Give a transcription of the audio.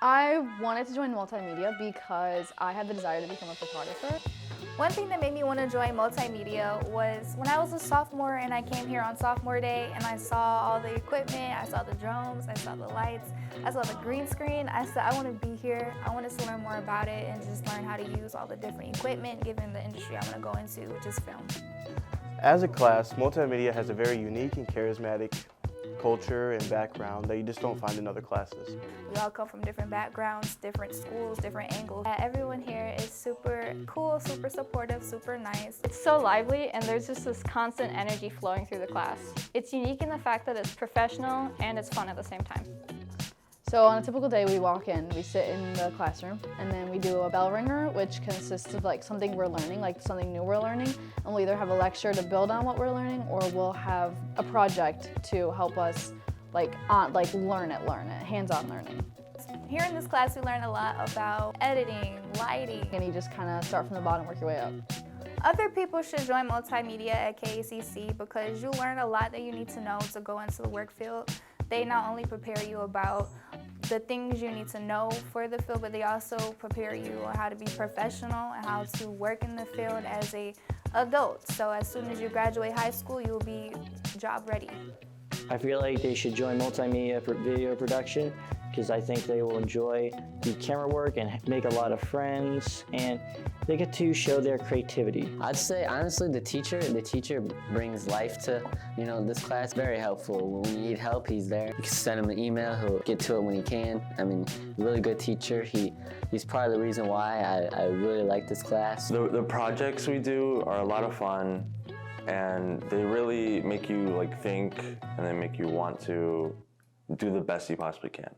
I wanted to join multimedia because I had the desire to become a photographer. One thing that made me want to join multimedia was when I was a sophomore and I came here on sophomore day and I saw all the equipment, I saw the drones, I saw the lights, I saw the green screen. I said, I want to be here. I wanted to learn more about it and just learn how to use all the different equipment given the industry I want to go into, which is film. As a class, multimedia has a very unique and charismatic culture and background that you just don't find in other classes. We all come from different backgrounds, different schools, different angles. Everyone here is super cool, super supportive, super nice. It's so lively and there's just this constant energy flowing through the class. It's unique in the fact that it's professional and it's fun at the same time. So on a typical day, we walk in, we sit in the classroom, and then we do a bell ringer, which consists of like something we're learning, like something new we're learning, and we'll either have a lecture to build on what we're learning, or we'll have a project to help us learn it, hands-on learning. Here in this class, we learn a lot about editing, lighting. And you just kind of start from the bottom, work your way up. Other people should join multimedia at KACC because you learn a lot that you need to know to go into the work field. They not only prepare you about the things you need to know for the field, but they also prepare you on how to be professional and how to work in the field as an adult. So as soon as you graduate high school, you will be job ready. I feel like they should join multimedia for video production because I think they will enjoy the camera work and make a lot of friends, and they get to show their creativity. I'd say honestly the teacher brings life to this class. Very helpful. When you need help, he's there. You can send him an email, he'll get to it when he can. I mean, really good teacher. He's part of the reason why I really like this class. The projects we do are a lot of fun, and they really make you think and they make you want to do the best you possibly can.